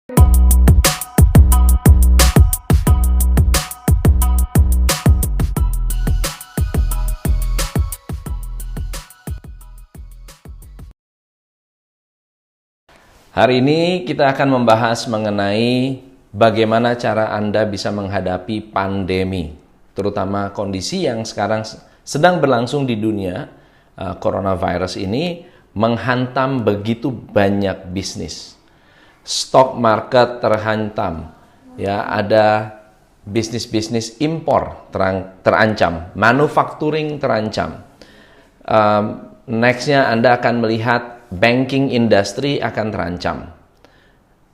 Hari ini kita akan membahas mengenai bagaimana cara Anda bisa menghadapi pandemi, terutama kondisi yang sekarang sedang berlangsung di dunia. Coronavirus ini menghantam begitu banyak bisnis. Stock market terhantam, ya, ada bisnis-bisnis impor terancam, manufacturing terancam. Nextnya Anda akan melihat banking industry akan terancam.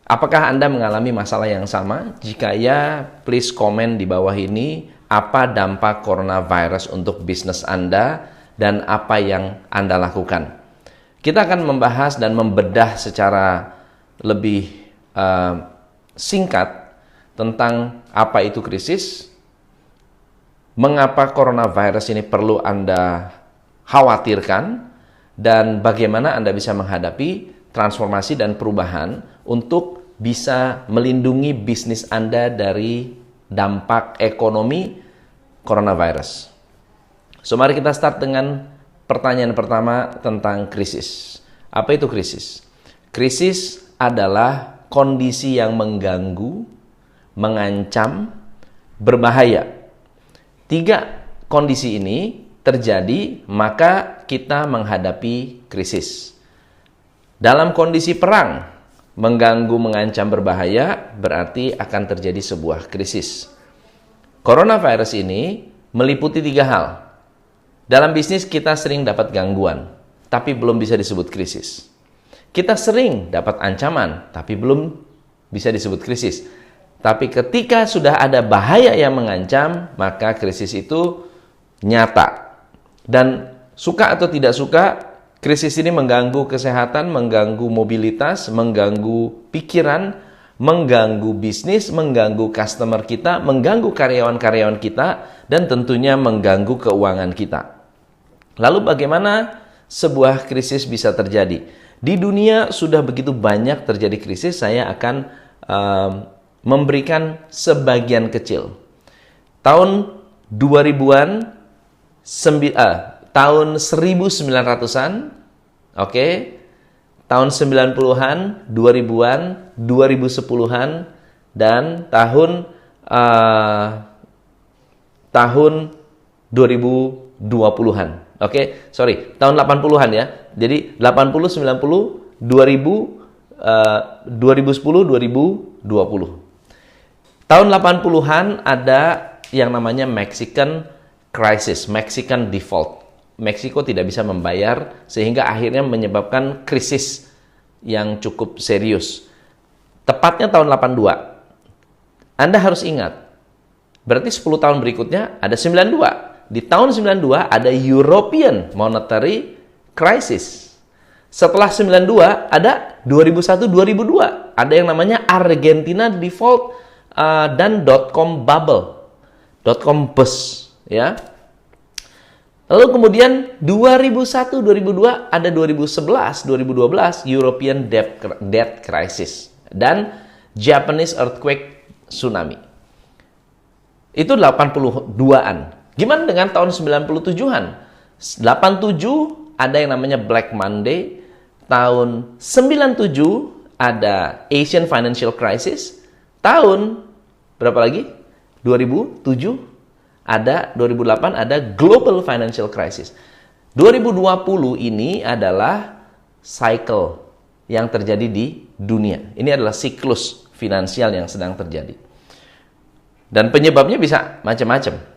Apakah Anda mengalami masalah yang sama? Jika ya, please komen di bawah ini apa dampak coronavirus untuk bisnis Anda dan apa yang Anda lakukan. Kita akan membahas dan membedah secara lebih singkat tentang apa itu krisis, mengapa coronavirus ini perlu Anda khawatirkan, dan bagaimana Anda bisa menghadapi transformasi dan perubahan untuk bisa melindungi bisnis Anda dari dampak ekonomi coronavirus. So, mari kita start dengan pertanyaan pertama tentang krisis. Apa itu krisis? Krisis adalah kondisi yang mengganggu, mengancam, berbahaya. 3 kondisi ini terjadi, maka kita menghadapi krisis. Dalam kondisi perang, mengganggu, mengancam, berbahaya, berarti akan terjadi sebuah krisis. Coronavirus ini meliputi 3 hal. Dalam bisnis kita sering dapat gangguan, tapi belum bisa disebut krisis. Kita sering dapat ancaman, tapi belum bisa disebut krisis. Tapi ketika sudah ada bahaya yang mengancam, maka krisis itu nyata. Dan suka atau tidak suka, krisis ini mengganggu kesehatan, mengganggu mobilitas, mengganggu pikiran, mengganggu bisnis, mengganggu customer kita, mengganggu karyawan-karyawan kita, dan tentunya mengganggu keuangan kita. Lalu bagaimana sebuah krisis bisa terjadi? Di dunia sudah begitu banyak terjadi krisis, saya akan memberikan sebagian kecil. Tahun 2000-an, tahun 1900-an, oke, tahun 90-an, 2000-an, 2010-an, dan tahun 2020-an. Oke, sorry, tahun 80-an ya. Jadi 80, 90, 2000, 2010, 2020. Tahun 80-an ada yang namanya Mexican Crisis, Mexican Default. Meksiko tidak bisa membayar sehingga akhirnya menyebabkan krisis yang cukup serius. Tepatnya tahun 82. Anda harus ingat, berarti 10 tahun berikutnya ada 92. Di tahun 92 ada European Monetary Crisis. Setelah 92 ada 2001-2002. Ada yang namanya Argentina Default dan dot-com bubble, dot-com bust. Ya. Lalu kemudian 2001-2002 ada 2011-2012 European Debt Crisis dan Japanese Earthquake Tsunami. Itu 82-an. Gimana dengan tahun 97-an? 87 ada yang namanya Black Monday. Tahun 97 ada Asian Financial Crisis. Tahun berapa lagi? 2007 ada, 2008 ada Global Financial Crisis. 2020 ini adalah cycle yang terjadi di dunia. Ini adalah siklus finansial yang sedang terjadi. Dan penyebabnya bisa macam-macam.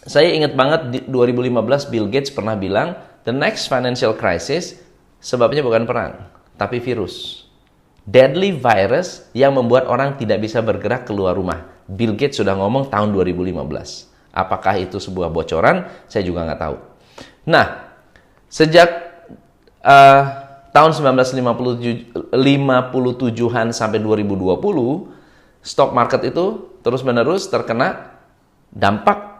Saya ingat banget di 2015 Bill Gates pernah bilang, the next financial crisis sebabnya bukan perang, tapi virus. Deadly virus yang membuat orang tidak bisa bergerak keluar rumah. Bill Gates sudah ngomong tahun 2015. Apakah itu sebuah bocoran? Saya juga nggak tahu. Nah, sejak tahun 1957-an sampai 2020, stock market itu terus-menerus terkena dampak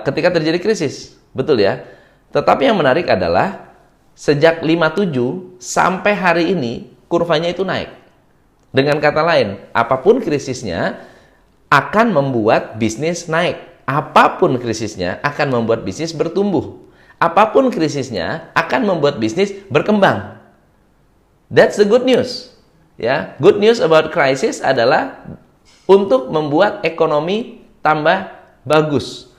ketika terjadi krisis. Betul ya? Tetapi yang menarik adalah sejak 57 sampai hari ini kurvanya itu naik. Dengan kata lain, apapun krisisnya akan membuat bisnis naik. Apapun krisisnya akan membuat bisnis bertumbuh. Apapun krisisnya akan membuat bisnis berkembang. That's the good news. Ya, good news about crisis adalah untuk membuat ekonomi tambah bagus.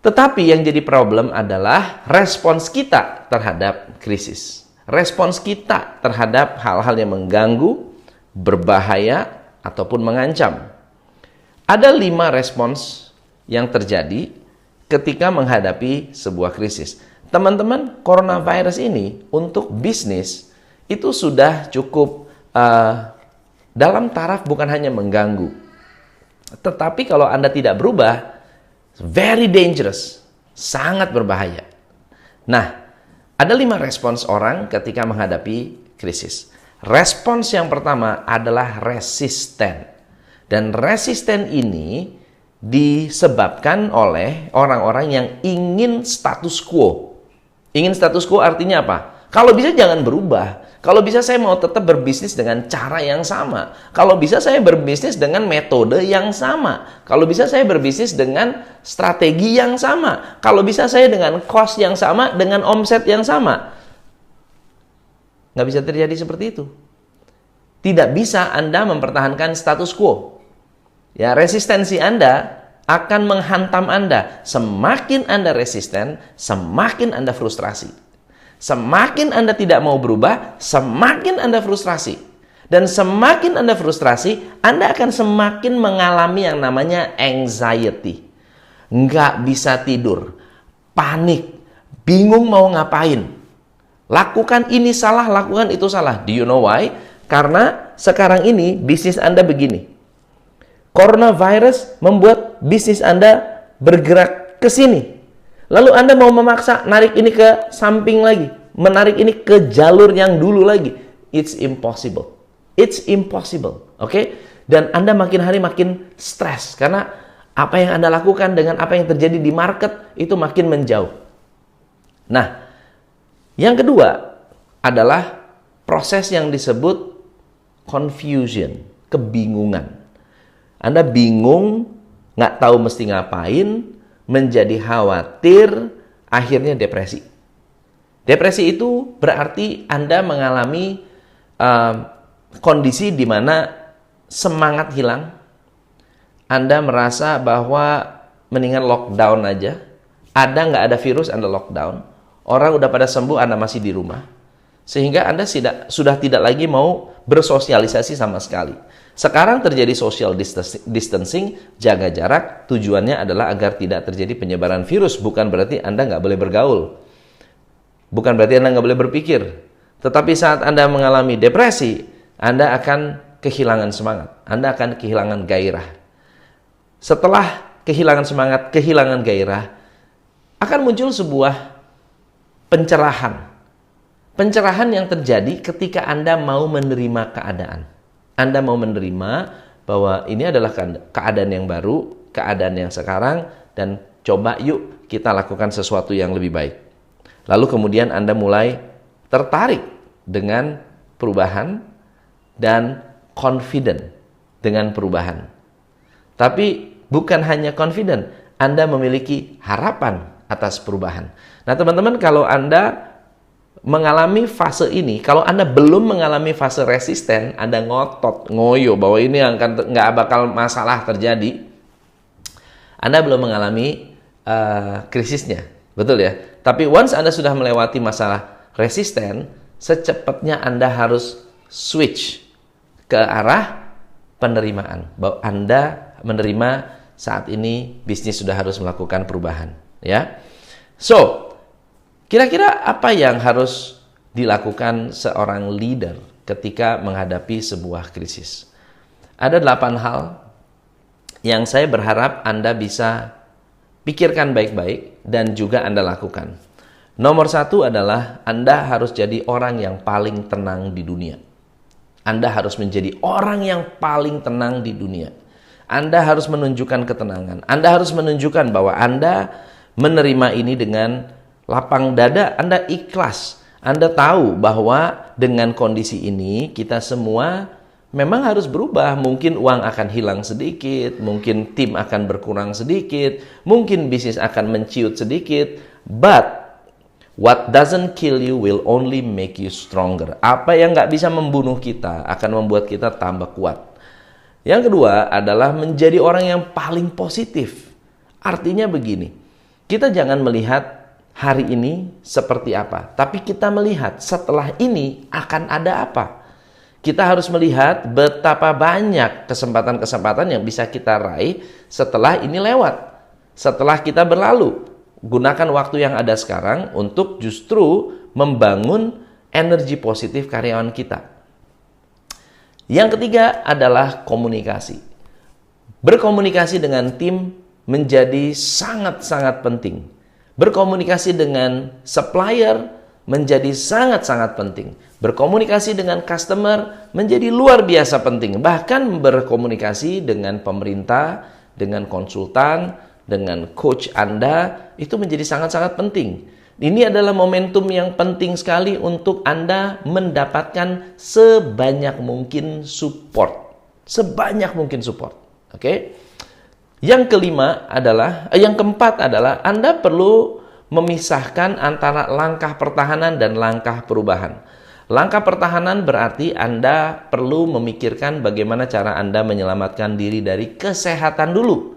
Tetapi yang jadi problem adalah respons kita terhadap krisis. Respons kita terhadap hal-hal yang mengganggu, berbahaya, ataupun mengancam. Ada 5 respons yang terjadi ketika menghadapi sebuah krisis. Teman-teman, coronavirus ini untuk bisnis itu sudah cukup dalam taraf bukan hanya mengganggu. Tetapi kalau Anda tidak berubah, very dangerous, sangat berbahaya. Nah, ada 5 respons orang ketika menghadapi krisis. Respons yang pertama adalah resisten. Dan resisten ini disebabkan oleh orang-orang yang ingin status quo. Ingin status quo artinya apa? Kalau bisa jangan berubah. Kalau bisa saya mau tetap berbisnis dengan cara yang sama. Kalau bisa saya berbisnis dengan metode yang sama. Kalau bisa saya berbisnis dengan strategi yang sama. Kalau bisa saya dengan cost yang sama, dengan omset yang sama. Nggak bisa terjadi seperti itu. Tidak bisa Anda mempertahankan status quo. Ya, resistensi Anda akan menghantam Anda. Semakin Anda resisten, semakin Anda frustrasi. Semakin Anda tidak mau berubah, semakin Anda frustrasi. Dan semakin Anda frustrasi, Anda akan semakin mengalami yang namanya anxiety. Nggak bisa tidur, panik, bingung mau ngapain. Lakukan ini salah, lakukan itu salah. Do you know why? Karena sekarang ini bisnis Anda begini. Coronavirus membuat bisnis Anda bergerak ke sini. Lalu Anda mau memaksa narik ini ke samping lagi, menarik ini ke jalur yang dulu lagi. It's impossible. It's impossible. Oke? Dan Anda makin hari makin stres karena apa yang Anda lakukan dengan apa yang terjadi di market itu makin menjauh. Nah, yang kedua adalah proses yang disebut confusion, kebingungan. Anda bingung, nggak tahu mesti ngapain, menjadi khawatir, akhirnya depresi. Depresi itu berarti Anda mengalami kondisi di mana semangat hilang. Anda merasa bahwa mendingan lockdown aja. Ada nggak ada virus, Anda lockdown. Orang udah pada sembuh, Anda masih di rumah. Sehingga Anda sudah tidak lagi mau bersosialisasi sama sekali. Sekarang terjadi social distancing, jaga jarak, tujuannya adalah agar tidak terjadi penyebaran virus. Bukan berarti Anda nggak boleh bergaul. Bukan berarti Anda nggak boleh berpikir. Tetapi saat Anda mengalami depresi, Anda akan kehilangan semangat. Anda akan kehilangan gairah. Setelah kehilangan semangat, kehilangan gairah, akan muncul sebuah pencerahan. Pencerahan yang terjadi ketika Anda mau menerima keadaan. Anda mau menerima bahwa ini adalah keadaan yang baru, keadaan yang sekarang, dan coba yuk kita lakukan sesuatu yang lebih baik. Lalu kemudian Anda mulai tertarik dengan perubahan dan confident dengan perubahan. Tapi bukan hanya confident, Anda memiliki harapan atas perubahan. Nah teman-teman, kalau Anda mengalami fase ini, kalau Anda belum mengalami fase resisten, Anda ngotot, ngoyo bahwa ini akan nggak bakal masalah terjadi, Anda belum mengalami krisisnya, betul ya? Tapi once Anda sudah melewati masalah resisten, secepatnya Anda harus switch ke arah penerimaan, bahwa Anda menerima saat ini bisnis sudah harus melakukan perubahan, ya. So, kira-kira apa yang harus dilakukan seorang leader ketika menghadapi sebuah krisis? Ada 8 hal yang saya berharap Anda bisa pikirkan baik-baik dan juga Anda lakukan. Nomor 1 adalah Anda harus jadi orang yang paling tenang di dunia. Anda harus menjadi orang yang paling tenang di dunia. Anda harus menunjukkan ketenangan. Anda harus menunjukkan bahwa Anda menerima ini dengan lapang dada, Anda ikhlas. Anda tahu bahwa dengan kondisi ini kita semua memang harus berubah. Mungkin uang akan hilang sedikit, mungkin tim akan berkurang sedikit, mungkin bisnis akan menciut sedikit, but what doesn't kill you will only make you stronger. Apa yang nggak bisa membunuh kita akan membuat kita tambah kuat. Yang kedua adalah menjadi orang yang paling positif. Artinya begini, kita jangan melihat hari ini seperti apa, tapi kita melihat setelah ini akan ada apa. Kita harus melihat betapa banyak kesempatan-kesempatan yang bisa kita raih setelah ini lewat, setelah kita berlalu. Gunakan waktu yang ada sekarang untuk justru membangun energi positif karyawan kita. Yang ketiga adalah komunikasi. Berkomunikasi dengan tim menjadi sangat-sangat penting. Berkomunikasi dengan supplier menjadi sangat-sangat penting. Berkomunikasi dengan customer menjadi luar biasa penting. Bahkan berkomunikasi dengan pemerintah, dengan konsultan, dengan coach Anda, itu menjadi sangat-sangat penting. Ini adalah momentum yang penting sekali untuk Anda mendapatkan sebanyak mungkin support. Sebanyak mungkin support. Oke? Yang keempat adalah Anda perlu memisahkan antara langkah pertahanan dan langkah perubahan. Langkah pertahanan berarti Anda perlu memikirkan bagaimana cara Anda menyelamatkan diri dari kesehatan dulu.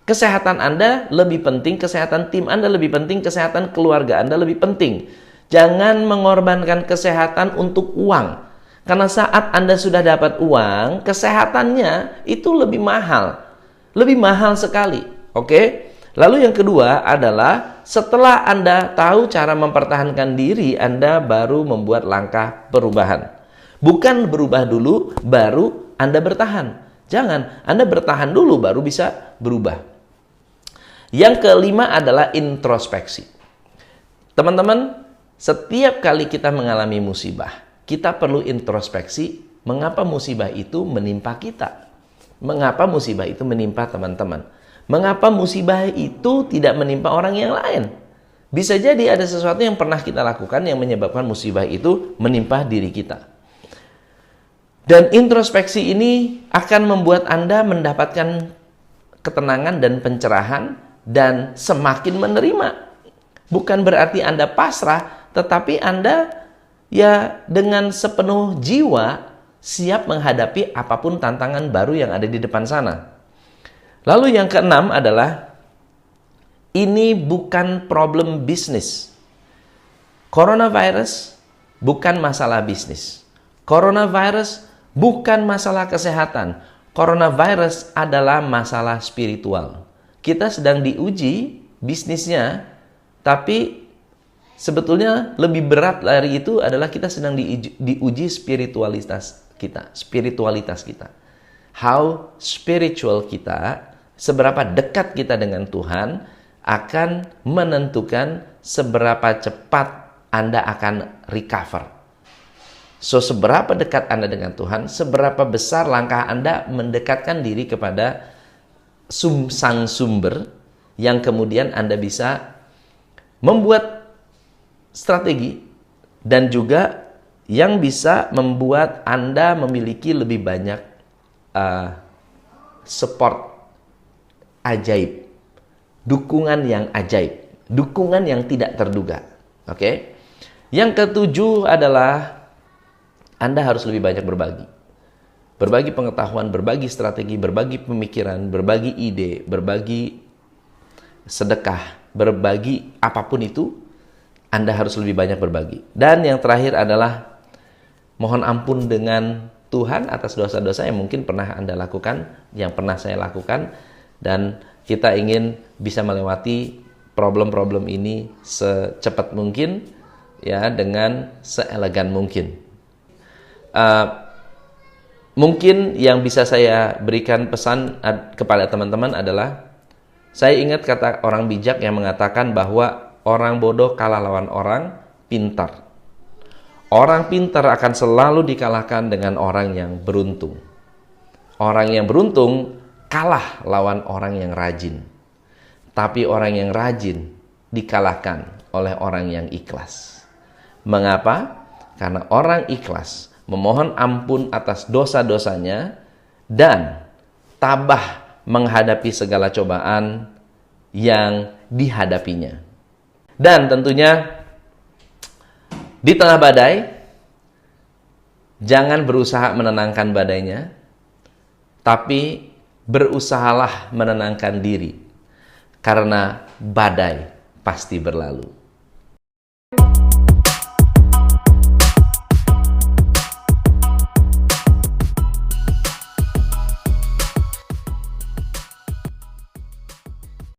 Kesehatan Anda lebih penting, kesehatan tim Anda lebih penting, kesehatan keluarga Anda lebih penting. Jangan mengorbankan kesehatan untuk uang. Karena saat Anda sudah dapat uang, kesehatannya itu lebih mahal. Lebih mahal sekali. Oke? Lalu yang kedua adalah setelah Anda tahu cara mempertahankan diri, Anda baru membuat langkah perubahan. Bukan berubah dulu, baru Anda bertahan. Jangan, Anda bertahan dulu baru bisa berubah. Yang kelima adalah introspeksi. Teman-teman, setiap kali kita mengalami musibah, kita perlu introspeksi mengapa musibah itu menimpa kita. Mengapa musibah itu menimpa teman-teman. Mengapa musibah itu tidak menimpa orang yang lain. Bisa jadi ada sesuatu yang pernah kita lakukan yang menyebabkan musibah itu menimpa diri kita. Dan introspeksi ini akan membuat Anda mendapatkan ketenangan dan pencerahan dan semakin menerima. Bukan berarti Anda pasrah, tetapi Anda ya dengan sepenuh jiwa siap menghadapi apapun tantangan baru yang ada di depan sana. Lalu yang keenam adalah ini bukan problem bisnis. Coronavirus bukan masalah bisnis. Coronavirus bukan masalah kesehatan. Coronavirus adalah masalah spiritual. Kita sedang diuji bisnisnya, tapi sebetulnya lebih berat dari itu adalah kita sedang diuji spiritualitas kita. How spiritual kita, seberapa dekat kita dengan Tuhan akan menentukan seberapa cepat Anda akan recover. So, seberapa dekat Anda dengan Tuhan, seberapa besar langkah Anda mendekatkan diri kepada sang sumber yang kemudian Anda bisa membuat strategi dan juga yang bisa membuat Anda memiliki lebih banyak support ajaib, dukungan yang ajaib, dukungan yang tidak terduga. Oke? Yang ketujuh adalah Anda harus lebih banyak berbagi. Berbagi pengetahuan, berbagi strategi, berbagi pemikiran, berbagi ide, berbagi sedekah, berbagi apapun itu, Anda harus lebih banyak berbagi. Dan yang terakhir adalah mohon ampun dengan Tuhan atas dosa-dosa yang mungkin pernah Anda lakukan, yang pernah saya lakukan, dan kita ingin bisa melewati problem-problem ini secepat mungkin, ya, dengan seelegan mungkin. Mungkin yang bisa saya berikan pesan kepada teman-teman adalah, saya ingat kata orang bijak yang mengatakan bahwa orang bodoh kalah lawan orang pintar. Orang pintar akan selalu dikalahkan dengan orang yang beruntung. Orang yang beruntung kalah lawan orang yang rajin. Tapi orang yang rajin dikalahkan oleh orang yang ikhlas. Mengapa? Karena orang ikhlas memohon ampun atas dosa-dosanya, dan tabah menghadapi segala cobaan yang dihadapinya. Dan tentunya di tengah badai, jangan berusaha menenangkan badainya, tapi berusahalah menenangkan diri, karena badai pasti berlalu.